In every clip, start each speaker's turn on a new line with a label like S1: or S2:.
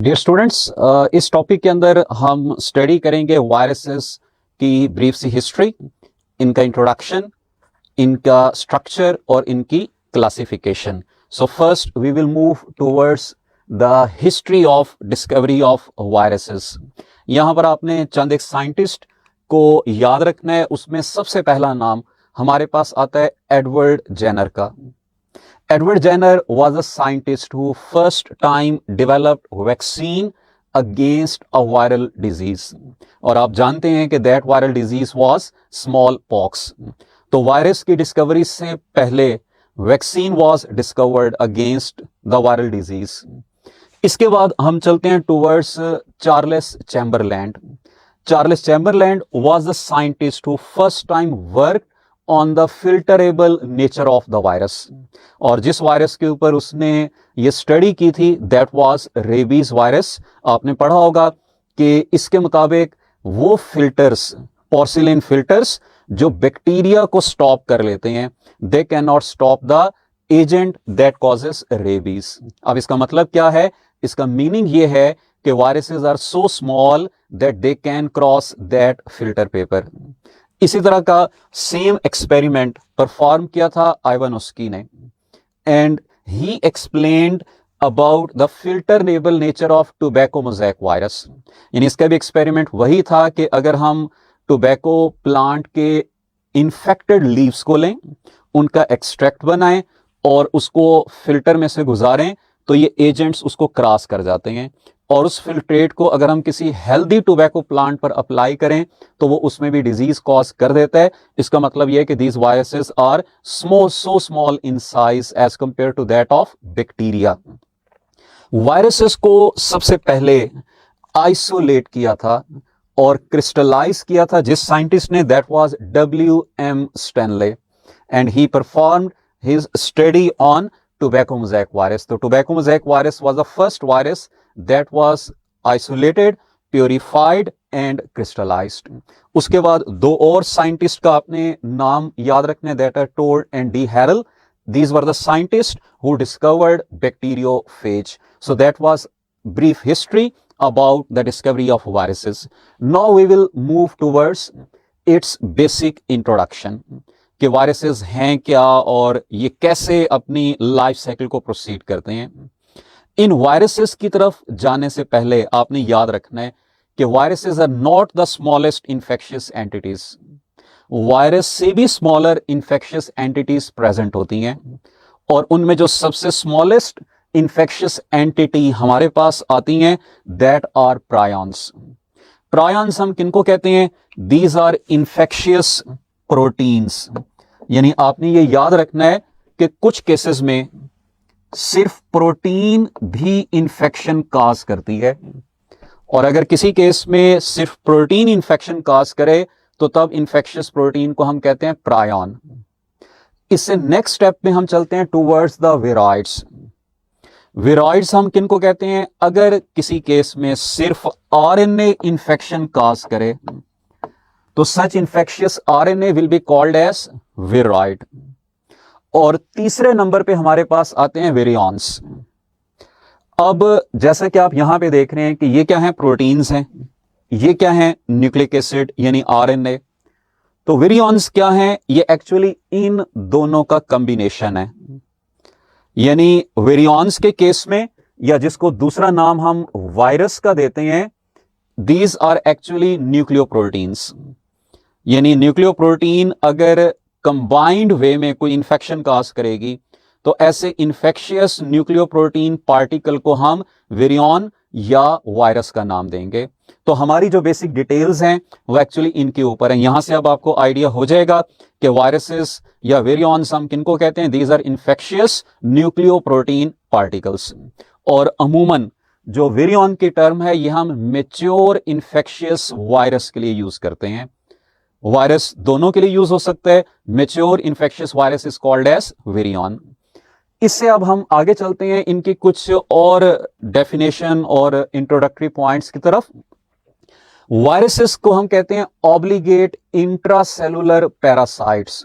S1: Dear students, इस topic के अंदर हम स्टडी करेंगे वायरसेस की ब्रीफ सी हिस्ट्री, इनका इंट्रोडक्शन, इनका स्ट्रक्चर और इनकी classification. So first we will move towards the history of discovery of viruses. यहाँ पर आपने चंद एक साइंटिस्ट को याद रखना है. उसमें सबसे पहला नाम हमारे पास आता है एडवर्ड जेनर का. Edward Jenner was a scientist who first time developed vaccine against a viral disease. और आप जानते हैं कि that viral disease was smallpox. तो वायरस की डिस्कवरी से पहले vaccine was discovered against the viral disease. इसके बाद हम चलते हैं towards Charles Chamberland. Charles Chamberland was the scientist who first time worked on the filterable nature of the virus. और जिस वायरस के ऊपर उसने ये स्टडी की थी दैट वाज रेबीज वायरस. आपने पढ़ा होगा कि इसके मुताबिक वो फिल्टर्स, पोर्सिलिन फिल्टर्स, जो बैक्टीरिया को स्टॉप कर लेते हैं, they can not stop the agent that causes rabies. अब इसका मतलब क्या है? इसका मीनिंग ये है कि viruses are so small that they can cross that filter paper. इसी तरह का सेम एक्सपेरिमेंट परफॉर्म किया था आइवानोस्की ने, and he explained about the filterable nature of tobacco mosaic virus. यानी इसका भी एक्सपेरिमेंट वही था कि अगर हम टोबैको प्लांट के इन्फेक्टेड लीव्स को लें, उनका एक्सट्रैक्ट बनाएं और उसको फिल्टर में से गुजारें तो ये एजेंट्स उसको क्रॉस कर जाते हैं, और उस फिल्ट्रेट को अगर हम किसी हेल्दी टोबैको प्लांट पर अप्लाई करें तो वो उसमें भी डिजीज कॉज कर देता है. इसका मतलब यह है कि these viruses are so small in size as compare to that of bacteria. Viruses को सबसे पहले आइसोलेट किया था और क्रिस्टलाइज किया था जिस साइंटिस्ट ने, that was W.M. Stanley, and he performed his study on tobacco mosaic virus. तो tobacco mosaic virus was the first virus that was isolated, purified and crystallized. उसके बाद दो और साइंटिस्ट का आपने नाम याद रखने, that are Todd and D. Harrell. These were the scientists who discovered bacteriophage. So that was brief history about the discovery of viruses. Now we will move towards its basic introduction. कि viruses हैं क्या और ये कैसे अपनी life cycle को proceed करते हैं. इन वायरसेस की तरफ जाने से पहले आपने याद रखना है कि viruses are not the smallest infectious entities. Virus से भी स्मॉलर इंफेक्शियस एंटिटीज प्रेजेंट होती हैं, और उनमें जो सबसे स्मॉलेस्ट इंफेक्शियस एंटिटी हमारे पास आती हैं दैट आर प्रायॉन्स. प्रायॉन्स हम किनको कहते हैं? These are infectious proteins. यानी आपने ये याद रखना है कि कुछ केसेस में सिर्फ प्रोटीन भी इंफेक्शन काज करती है, और अगर किसी केस में सिर्फ प्रोटीन इंफेक्शन काज करे तो तब इंफेक्शियस प्रोटीन को हम कहते हैं प्रायॉन. इससे नेक्स्ट स्टेप में हम चलते हैं टूवर्ड्स द विरॉइड्स. विरॉइड्स हम किनको कहते हैं? अगर किसी केस में सिर्फ RNA इंफेक्शन काज करे तो such infectious RNA will be called as viroid. और तीसरे नंबर पे हमारे पास आते हैं विरियॉन्स. अब जैसा कि आप यहां पे देख रहे हैं कि ये क्या है? प्रोटीन्स हैं. ये क्या है? न्यूक्लिक एसिड यानी RNA. तो विरियॉन्स क्या है? ये एक्चुअली इन दोनों का कॉम्बिनेशन है. यानी विरियॉन्स के केस में, या जिसको दूसरा नाम हम वायरस का देते हैं, दीज आर एक्चुअली न्यूक्लियोप्रोटीन्स. यानी न्यूक्लियोप्रोटीन अगर कंबाइंड वे में कोई इंफेक्शन काज करेगी तो ऐसे इंफेक्शियस न्यूक्लियोप्रोटीन पार्टिकल को हम विरियॉन या वायरस का नाम देंगे. तो हमारी जो बेसिक डिटेल्स हैं वो एक्चुअली इनके ऊपर हैं. यहां से अब आपको आइडिया हो जाएगा कि वायरसेस या विरियॉन्स हम किनको कहते हैं. These are infectious nucleoprotein particles. और अमूमन जो विरियॉन की टर्म है ये हम मेच्योर इंफेक्शियस वायरस के लिए यूज करते हैं. वायरस दोनों के लिए यूज हो सकता है. Mature infectious virus is called as virion. इससे अब हम आगे चलते हैं इनकी कुछ और डेफिनेशन और इंट्रोडक्टरी पॉइंट्स की तरफ. वायरसेस को हम कहते हैं ऑब्लिगेट इंट्रासेलुलर पैरासाइट्स.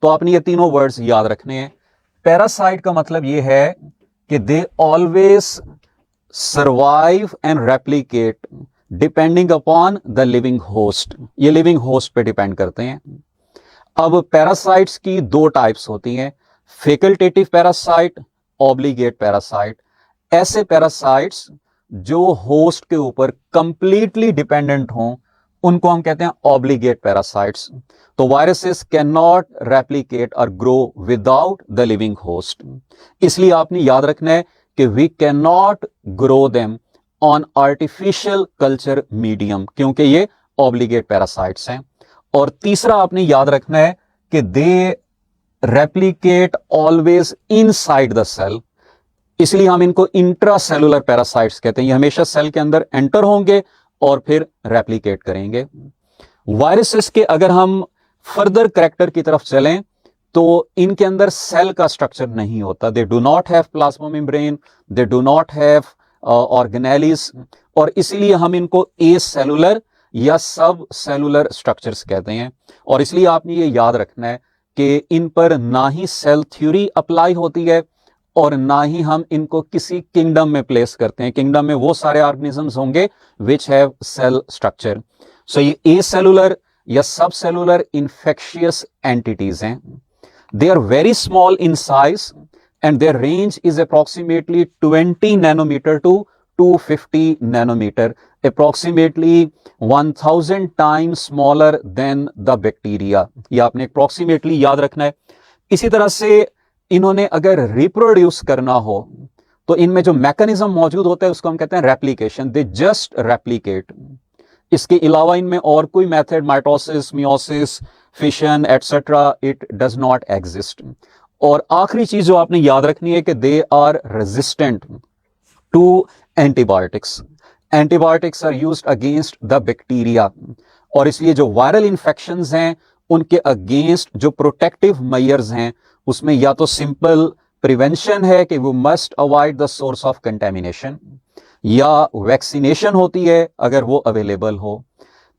S1: तो आपने ये तीनों वर्ड्स याद रखने हैं. पैरासाइट का मतलब ये है कि they always survive and replicate depending upon the living host. ये लिविंग होस्ट पे डिपेंड करते हैं। अब पैरासाइट्स की दो टाइप्स होती हैं, फैकल्टेटिव पैरासाइट, ऑब्लिगेट पैरासाइट। ऐसे पैरासाइट्स जो होस्ट के ऊपर कंप्लीटली डिपेंडेंट हों उनको हम कहते हैं ऑब्लिगेट पैरासाइट्स। तो वायरसेस कैन नॉट रेप्लिकेट और grow without the living host. इसलिए आपने याद रखना है कि we can not grow them on artificial culture medium, क्योंकि ये ऑब्लिगेट पैरासाइट्स हैं। और तीसरा आपने याद रखना है कि they replicate always inside the cell, इसलिए हम इनको इंट्रासेलुलर पैरासाइट्स कहते हैं। ये हमेशा सेल के अंदर एंटर होंगे और फिर रेप्लिकेट करेंगे। वायरसेस के अगर हम फर्दर कैरेक्टर की तरफ चलें तो इनके अंदर सेल का स्ट्रक्चर नहीं होता। They do not have plasma membrane, they do not have organelles, और इसीलिए हम इनको ए सेलुलर या सब सेलुलर स्ट्रक्चर्स कहते हैं। और इसलिए आपने ये याद रखना है कि इन पर ना ही सेल थ्योरी अप्लाई होती है और ना ही हम इनको किसी किंगडम में प्लेस करते हैं। किंगडम में वो सारे ऑर्गेनिजम्स होंगे which have cell structure. So ये ए सेलुलर या सब सेलुलर इंफेक्शियस एंटिटीज हैं। They are very small in size and their range is approximately 20 nanometer to 250 nanometer, approximately 1000 times smaller than the bacteria। ये आपने approximately याद रखना है। इसी तरह से इन्होंने अगर रिप्रोड्यूस करना हो तो इनमें जो मैकेनिज्म मौजूद होता है उसको हम कहते हैं रेप्लिकेशन। They just replicate. इसके अलावा इनमें और कोई method, mitosis, meiosis, fission etcetera, it does not exist. और आखिरी चीज जो आपने याद रखनी है कि they are resistant to antibiotics. Antibiotics are used against the bacteria, और इसलिए जो वायरल इंफेक्शंस हैं उनके अगेंस्ट जो प्रोटेक्टिव मेजर्स हैं उसमें या तो सिंपल प्रिवेंशन है कि we must avoid the source of contamination, या वैक्सीनेशन होती है अगर वो अवेलेबल हो।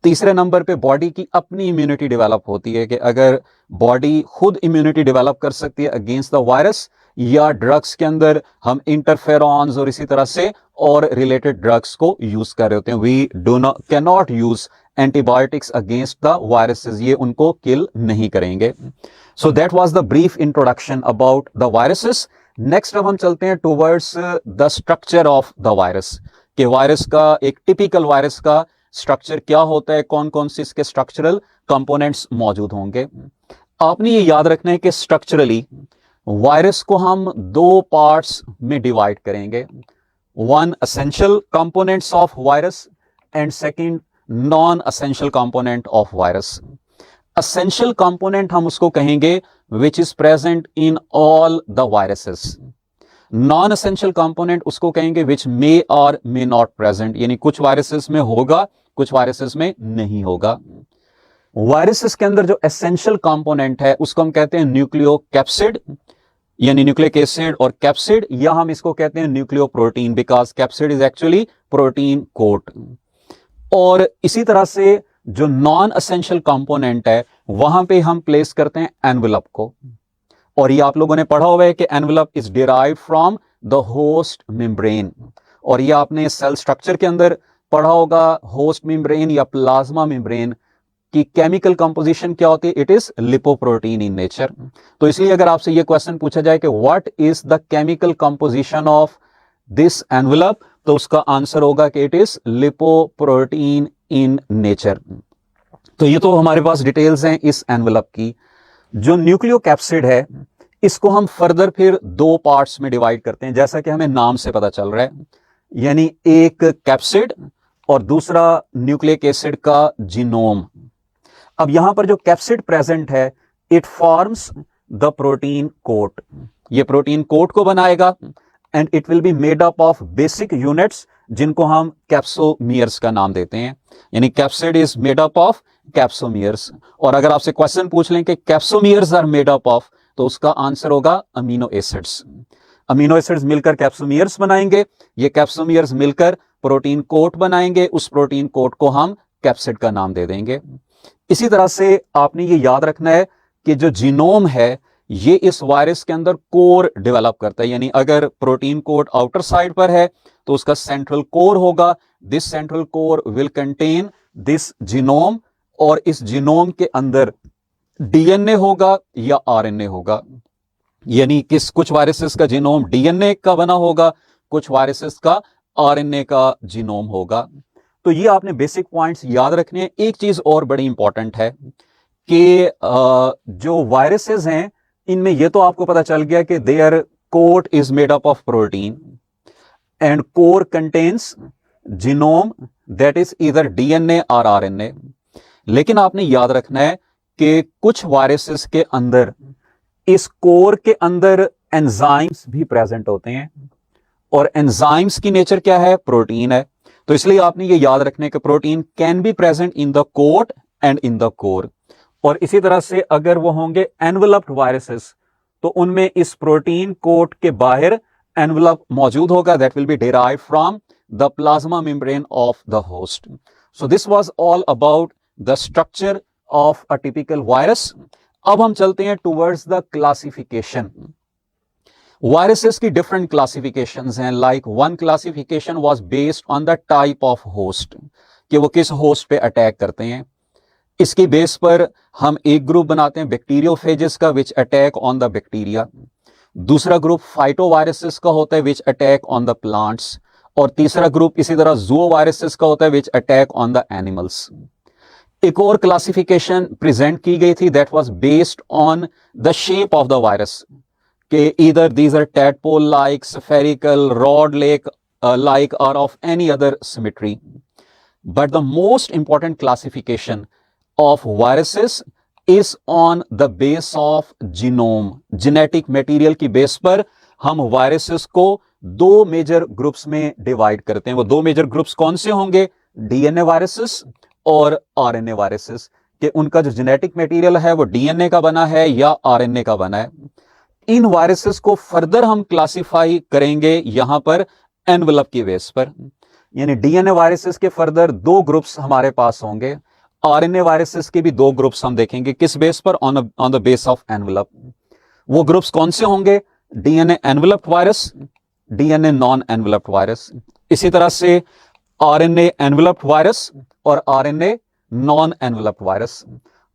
S1: तीसरे नंबर पे बॉडी की अपनी इम्यूनिटी डेवलप होती है कि अगर बॉडी खुद इम्यूनिटी डेवलप कर सकती है अगेंस्ट द वायरस, या ड्रग्स के अंदर हम इंटरफेरॉन्स और इसी तरह से और रिलेटेड ड्रग्स को यूज कर रहे होते हैं। We do not can not use antibiotics against the viruses, ये उनको किल नहीं करेंगे। So that was the brief introduction about the viruses. Next अब हम चलते हैं towards the structure of the virus, कि वायरस का एक टिपिकल वायरस का स्ट्रक्चर क्या होता है, कौन कौन से इसके स्ट्रक्चरल कंपोनेंट्स मौजूद होंगे। आपने ये याद रखना है कि स्ट्रक्चरली वायरस को हम दो पार्ट्स में डिवाइड करेंगे, one essential components of virus and second non essential component of virus. Essential component हम उसको कहेंगे which is present in all the viruses. Non essential component उसको कहेंगे विच मे और मे नॉट प्रेजेंट, यानी कुछ वायरसेस में होगा कुछ वायरसेस में नहीं होगा। वायरसेस के अंदर जो एसेंशियल कंपोनेंट है उसको हम कहते हैं न्यूक्लियोकैप्सिड, यानी न्यूक्लिक एसिड और कैप्सिड, या हम इसको कहते हैं nucleoprotein, because capsid is actually protein coat. और इसी तरह से जो नॉन एसेंशियल कंपोनेंट है वहां पे हम प्लेस करते हैं एनवेलप को, और ये आप लोगों ने पढ़ा हुआ है कि envelope is derived from the host membrane, और ये आपने सेल स्ट्रक्चर के अंदर पढ़ा होगा होस्ट मेम्ब्रेन या प्लाज्मा मेम्ब्रेन की केमिकल कंपोजिशन क्या होती है, it is lipoprotein in nature. तो इसलिए अगर आपसे ये क्वेश्चन पूछा जाए कि what is the chemical composition of this envelope, तो उसका आंसर होगा कि it is lipoprotein in nature. तो ये तो हमारे पास डिटेल्स हैं इस एनवेलप की। जो न्यूक्लियोकैप्सिड है इसको हम फर्दर फिर दो पार्ट्स में डिवाइड करते हैं, जैसा कि हमें नाम से पता चल रहा है, यानी एक कैप्सिड और दूसरा न्यूक्लिक एसिड का जीनोम। अब यहां पर जो कैप्सिड प्रेजेंट है it forms the protein coat, ये प्रोटीन कोट को बनाएगा, and it will be made up of basic units जिनको हम कैप्सोमियर्स का नाम देते हैं, यानी capsid is made up of capsomeres. और अगर आपसे क्वेश्चन पूछ लें कि capsomeres are made up of, तो उसका आंसर होगा अमीनो एसिड्स। अमीनो एसिड्स मिलकर कैप्सोमियर्स बनाएंगे, ये कैप्सोमियर्स मिलकर प्रोटीन कोट बनाएंगे, उस प्रोटीन कोट को हम कैप्सिड का नाम दे देंगे। इसी तरह से आपने ये याद रखना है कि जो जीनोम है ये इस वायरस के अंदर कोर डेवलप करता है, यानी अगर प्रोटीन कोड आउटर साइड पर है तो उसका सेंट्रल कोर होगा। This central core will contain this genome, और इस जीनोम के अंदर डीएनए होगा या आरएनए होगा। यानी कुछ वायरसेस का जीनोम डीएनए का बना होगा, कुछ वायरसेस का आरएनए का जीनोम होगा। तो ये आपने बेसिक पॉइंट्स याद रखने हैं। एक चीज और बड़ी इंपॉर्टेंट है कि जो वायरसेस हैं इनमें ये तो आपको पता चल गया कि their coat is made up of protein and core contains genome that is either DNA और आरएनए। लेकिन आपने याद रखना है कि कुछ वायरसेस के अंदर इस कोर के अंदर एंजाइम्स भी प्रेजेंट होते हैं, और एंजाइम्स की नेचर क्या है? प्रोटीन है। तो इसलिए आपने ये याद रखने कि protein can be present in the coat and in the core. और इसी तरह से अगर वो होंगे एनवेलप्ड वायरसेस तो उनमें इस प्रोटीन कोट के बाहर एनवेलप मौजूद होगा, that will be derived from the plasma membrane of the host. So this was all about the structure of a typical virus. अब हम चलते हैं टुवर्ड्स द क्लासिफिकेशन। वायरसेस की डिफरेंट क्लासिफिकेशंस हैं। Like one classification was based on the type of host, कि वो किस host पे अटैक करते हैं। इसके बेस पर हम एक ग्रुप बनाते हैं बैक्टीरियोफेजेस का, which attack on the bacteria. दूसरा ग्रुप फाइटोवायरसेस का होता है, which attack on the plants. और तीसरा ग्रुप इसी तरह जूओवायरसेस का होता है, which attack on the animals. एक और क्लासिफिकेशन प्रेजेंट की गई थी, that was based on the shape of the virus, कि either these are tadpole like, spherical, rod like like or of any other symmetry. But the most important classification of viruses is on the base of genome. Genetic material की base पर हम viruses को दो major groups में divide करते हैं। वो दो मेजर ग्रुप्स कौन से होंगे? डीएनए वायरसेस और आरएनए वायरसेस, कि उनका जो जेनेटिक मटेरियल है वो डीएनए का बना है या आरएनए का बना है। इन वायरसेस को फर्दर हम क्लासिफाई करेंगे यहां पर एनवेलप की बेस पर, यानी डीएनए वायरसेस के फर्दर दो ग्रुप्स हमारे पास होंगे। आरएनए वायरसेस के भी दो ग्रुप्स हम देखेंगे, किस बेस पर? On the base of envelope. वो ग्रुप्स कौन से होंगे? DNA enveloped virus, DNA non enveloped virus. इसी तरह से आरएनए एनवेलप्ड वायरस और आरएनए नॉन एनवेलप्ड वायरस।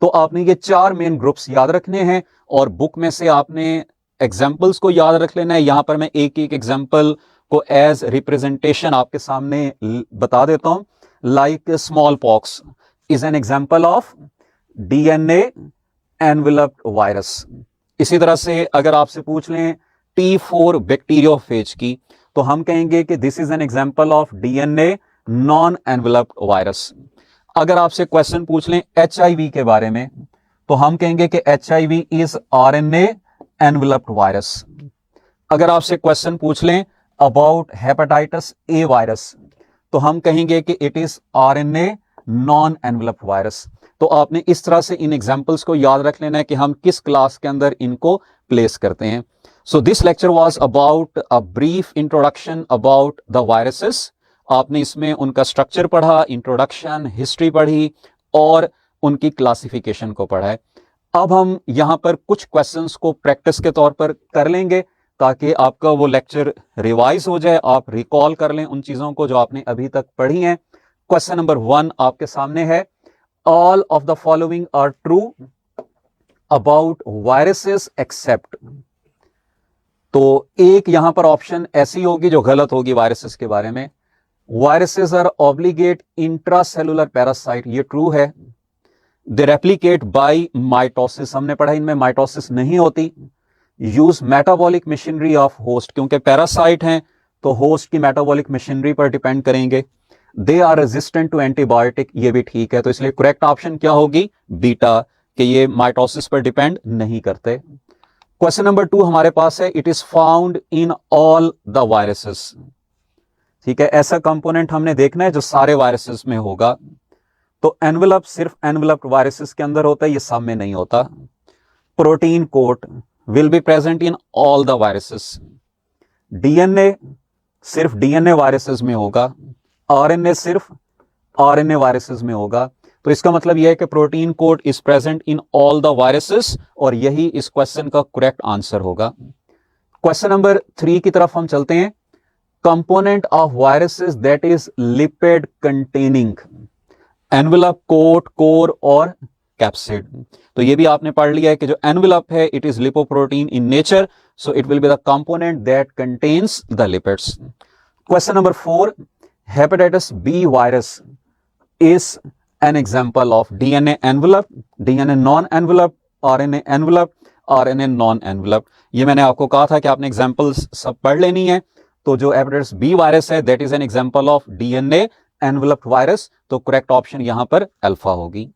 S1: तो आपने ये चार मेन ग्रुप्स याद रखने हैं, और बुक में से आपने एग्जाम्पल्स को याद रख लेना है। यहां पर मैं एक एक एग्जाम्पल को एज रिप्रेजेंटेशन आपके सामने बता देता हूं। Like small pox is an example of DNA enveloped virus. इसी तरह से अगर आपसे पूछ लें T4 बैक्टीरियोफेज की, तो हम कहेंगे कि this is an example of DNA non enveloped virus. अगर आपसे क्वेश्चन पूछ लें HIV के बारे में, तो हम कहेंगे कि HIV is RNA enveloped virus. अगर आपसे क्वेश्चन पूछ लें अबाउट हेपेटाइटिस A वायरस, तो हम कहेंगे कि it is RNA non enveloped virus. तो आपने इस तरह से इन एग्जांपल्स को याद रख लेना है कि हम किस क्लास के अंदर इनको प्लेस करते हैं। So this lecture was about a brief introduction about the viruses. आपने इसमें उनका स्ट्रक्चर पढ़ा, इंट्रोडक्शन, हिस्ट्री पढ़ी और उनकी क्लासिफिकेशन को पढ़ा है। अब हम यहां पर कुछ क्वेश्चंस को प्रैक्टिस के तौर पर कर लेंगे, ताकि आपका वो लेक्चर रिवाइज हो जाए, आप रिकॉल कर लें उन चीजों को जो आपने अभी तक पढ़ी हैं। क्वेश्चन नंबर 1 आपके सामने है, all of the following are true about viruses except. तो एक यहां पर ऑप्शन ऐसी होगी जो गलत होगी वायरसेस के बारे में। Viruses are obligate intracellular parasite, ये ट्रू है। दे रेप्लिकेट बाय माइटोसिस, हमने पढ़ा इनमें माइटोसिस नहीं होती। Use metabolic machinery of host, क्योंकि पैरासाइट हैं तो होस्ट की मेटाबॉलिक मशीनरी पर डिपेंड करेंगे। They are resistant to antibiotic, ये भी ठीक है। तो इसलिए करेक्ट ऑप्शन क्या होगी? बीटा, कि ये माइटोसिस पर डिपेंड नहीं करते। क्वेश्चन नंबर 2 हमारे पास है, it is found in all the viruses. ठीक है, ऐसा कंपोनेंट हमने देखना है जो सारे वायरसेस में होगा। तो एनवेलप सिर्फ एनवेलप्ड वायरसेस के अंदर होता है, ये सब में नहीं होता। Protein coat will be present in all the viruses. DNA सिर्फ डीएनए वायरसेस में होगा। आरएनए सिर्फ आरएनए वायरसेस में होगा। तो इसका मतलब यह है कि protein code is present in all the viruses और यही इस क्वेश्चन का करेक्ट आंसर होगा। क्वेश्चन नंबर 3 की तरफ हम चलते हैं। Component of viruses that is lipid containing envelope, coat, core और कैप्सिड। तो ये भी आपने पढ़ लिया है कि जो एनवेलप है it is lipoprotein in nature, so it will be the component that contains the lipids. Question number 4, hepatitis B virus is an example of DNA envelope, DNA non-envelope, RNA envelope, RNA non-envelope। ये मैंने आपको कहा था कि आपने examples सब पढ़ लेनी है। तो जो हेपेटाइटिस बी वायरस है that is an example of DNA enveloped virus, तो करेक्ट ऑप्शन यहां पर अल्फा होगी।